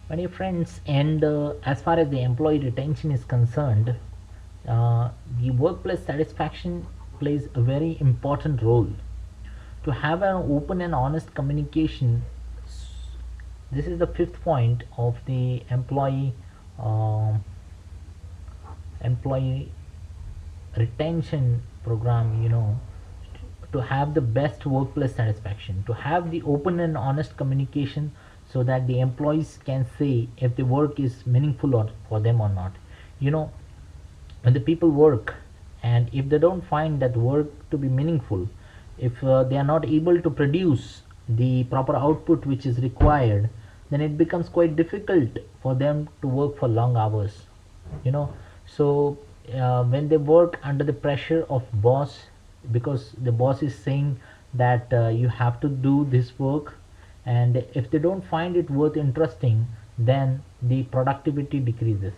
My dear friends, and as far as the employee retention is concerned, uh, the workplace satisfaction plays a very important role. To have an open and honest communication, this is the fifth point of the employee retention program. To have the best workplace satisfaction, to have the open and honest communication, so that the employees can say if the work is meaningful or for them or not. you know when the people work, and if they don't find that work to be meaningful, if they are not able to produce the proper output which is required, then it becomes quite difficult for them to work for long hours. you know so when they work under the pressure of boss, because the boss is saying that you have to do this work, and if they don't find it worth interesting, then the productivity decreases.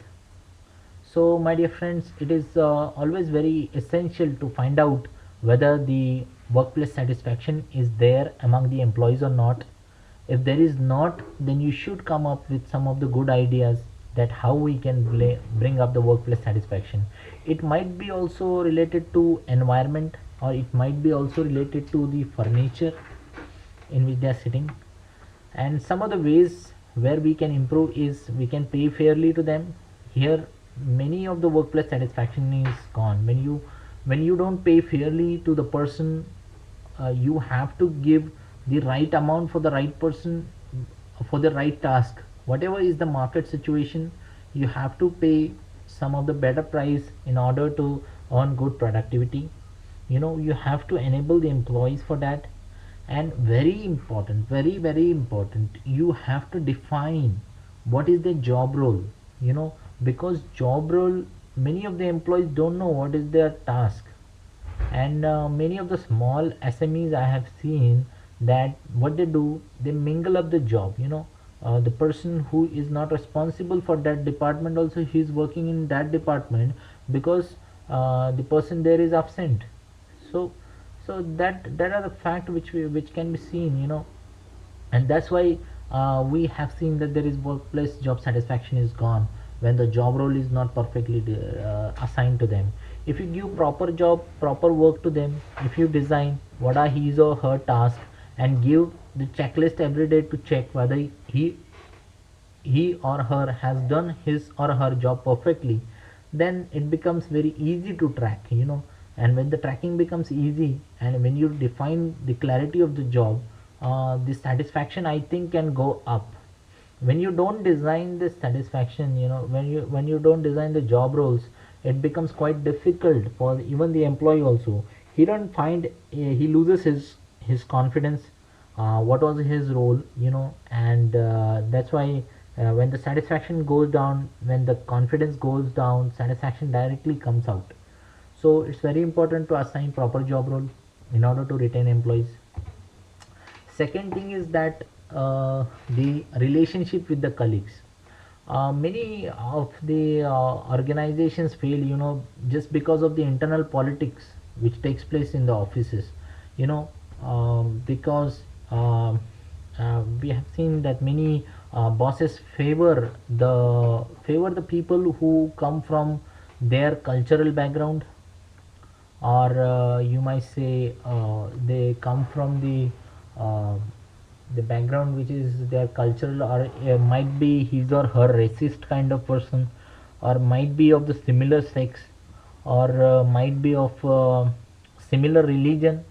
So, my dear friends, it is always very essential to find out whether the workplace satisfaction is there among the employees or not. If there is not, then you should come up with some of the good ideas that how we can bring up the workplace satisfaction. It might be also related to environment, or it might be also related to the furniture in which they are sitting. And some of the ways where we can improve is we can pay fairly to them. Here many of the workplace satisfaction is gone when you don't pay fairly to the person. You have to give the right amount for the right person, for the right task. Whatever is the market situation, you have to pay some of the better price in order to earn good productivity. You have to enable the employees for that. And very important, very very important, you have to define what is the job role. Because job role, many of the employees don't know what is their task. And many of the small SMEs I have seen that what they do, they mingle up the job. The person who is not responsible for that department also, he is working in that department because the person there is absent. So so that are the fact which can be seen. And that's why we have seen that there is workplace job satisfaction is gone when the job role is not perfectly assigned to them. If you give proper work to them, if you design what are his or her task, and give the checklist every day to check whether he or her has done his or her job perfectly, then it becomes very easy to track. And when the tracking becomes easy, and when you define the clarity of the job, the satisfaction, I think, can go up. When you don't design the satisfaction, when you don't design the job roles, it becomes quite difficult for even the employee also. He don't find, he loses his confidence, what was his role. And that's why when the satisfaction goes down, when the confidence goes down, satisfaction directly comes out. So it's very important to assign proper job role in order to retain employees. Second thing is that the relationship with the colleagues. Many of the organizations fail, just because of the internal politics which takes place in the offices. Because we have seen that many bosses favor the people who come from their cultural background, or you might say they come from the background which is their cultural, or might be his or her racist kind of person, or might be of the similar sex, or might be of similar religion.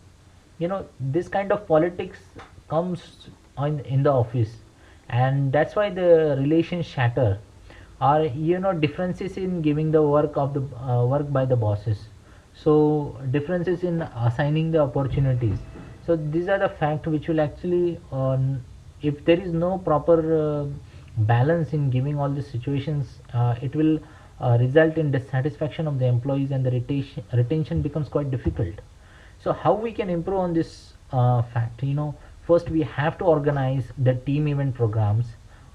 This kind of politics comes in the office, and that's why the relations shatter. Or differences in giving the work by the bosses. So differences in assigning the opportunities. So these are the fact which will actually, if there is no proper balance in giving all these situations, it will result in dissatisfaction of the employees, and the retention becomes quite difficult. So how we can improve on this fact? First we have to organize the team event programs.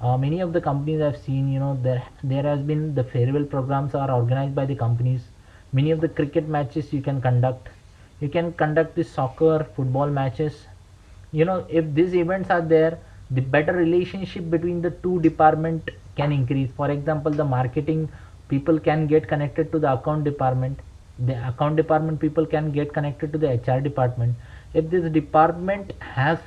Many of the companies I've seen, there has been the farewell programs are organized by the companies. Many of the cricket matches you can conduct the soccer, football matches. If these events are there, the better relationship between the two department can increase. For example, the marketing people can get connected to the account department, the account department people can get connected to the HR department. If this department has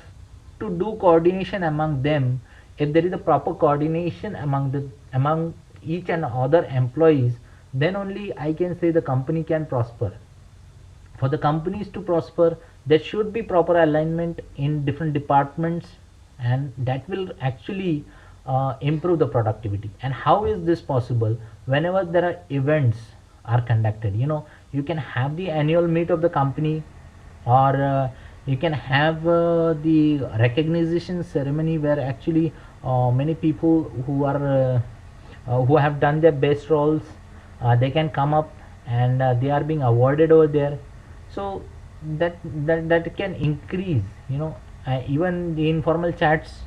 to do coordination among them, if there is a proper coordination among each and other employees, then only I can say the company can prosper. For the companies to prosper, there should be proper alignment in different departments, and that will actually improve the productivity. And how is this possible? Whenever there are events are conducted, you can have the annual meet of the company, or you can have the recognition ceremony where actually many people who have done their best roles, they can come up, and they are being awarded over there. So that can increase, even the informal chats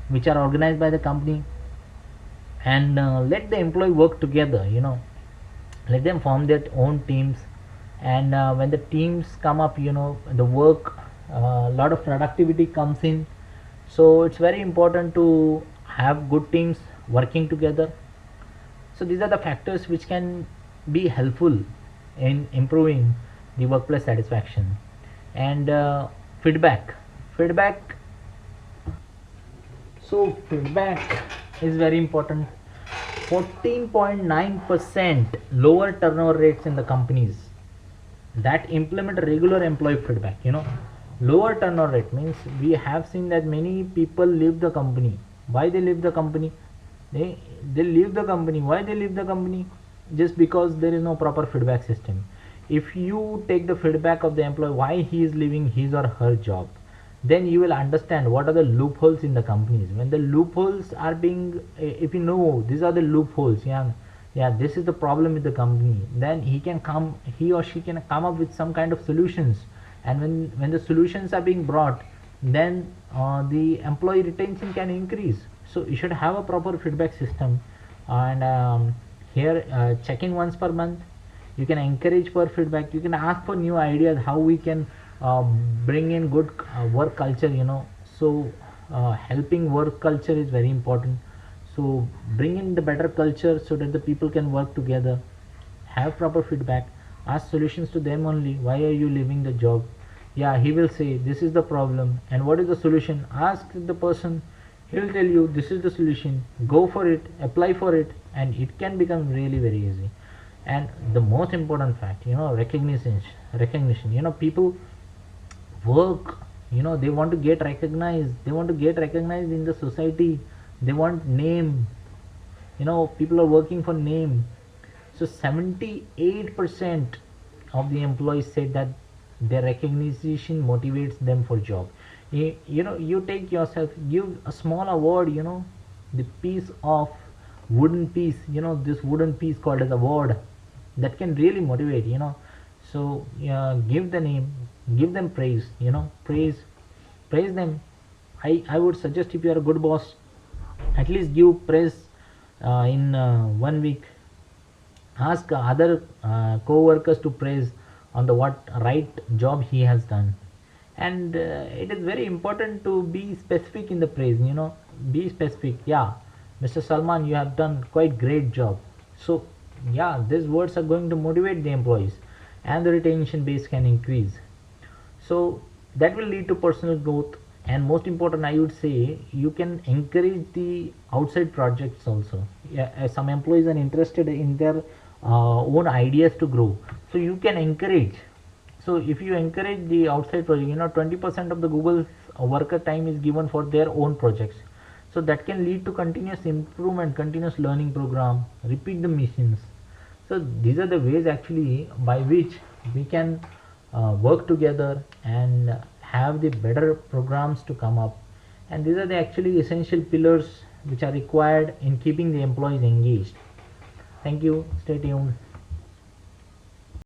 which are organized by the company. And let the employee work together, let them form their own teams. And when the teams come up, the work, a lot of productivity comes in. So it's very important to have good teams working together. So these are the factors which can be helpful in improving the workplace satisfaction. And feedback. So feedback is very important. 14.9% lower turnover rates in the companies that implement regular employee feedback. Lower turnover rate means we have seen that many people leave the company. Why they leave the company? They leave the company. Why they leave the company? Just because there is no proper feedback system. If you take the feedback of the employee why he is leaving his or her job, then you will understand what are the loopholes in the companies. When the loopholes are being, if you know these are the loopholes, this is the problem with the company, then he or she can come up with some kind of solutions. And when the solutions are being brought, then the employee retention can increase. So you should have a proper feedback system. And here, check in once per month. You can encourage for feedback. You can ask for new ideas how we can bring in good work culture. So helping work culture is very important. So bring in the better culture so that the people can work together. Have proper feedback. Ask solutions to them only. Why are you leaving the job? He will say this is the problem, and what is the solution? Ask the person. He'll tell you this is the solution. Go for it. Apply for it, and it can become really very easy. And the most important fact, recognition. People work, they want to get recognized. They want to get recognized in the society. They want name. People are working for name. So 78% of the employees said that their recognition motivates them for job. You take yourself, give a small award, the piece of wooden piece, this wooden piece called as award, that can really motivate. So give the name, give them praise, praise them. I would suggest, if you are a good boss, at least give praise in 1 week. Ask other co-workers to praise on the what right job he has done. And it is very important to be specific in the praise. Be specific. Mr. Salman, you have done quite great job. So these words are going to motivate the employees, and the retention base can increase. So that will lead to personal growth. And most important, I would say, you can encourage the outside projects also. Some employees are interested in their own ideas to grow, so you can encourage. So if you encourage the outside project, 20% of the Google's worker time is given for their own projects. So that can lead to continuous improvement, continuous learning program, repeat the missions. So these are the ways actually by which we can work together and have the better programs to come up. And these are the actually essential pillars which are required in keeping the employees engaged. Thank you. Stay tuned.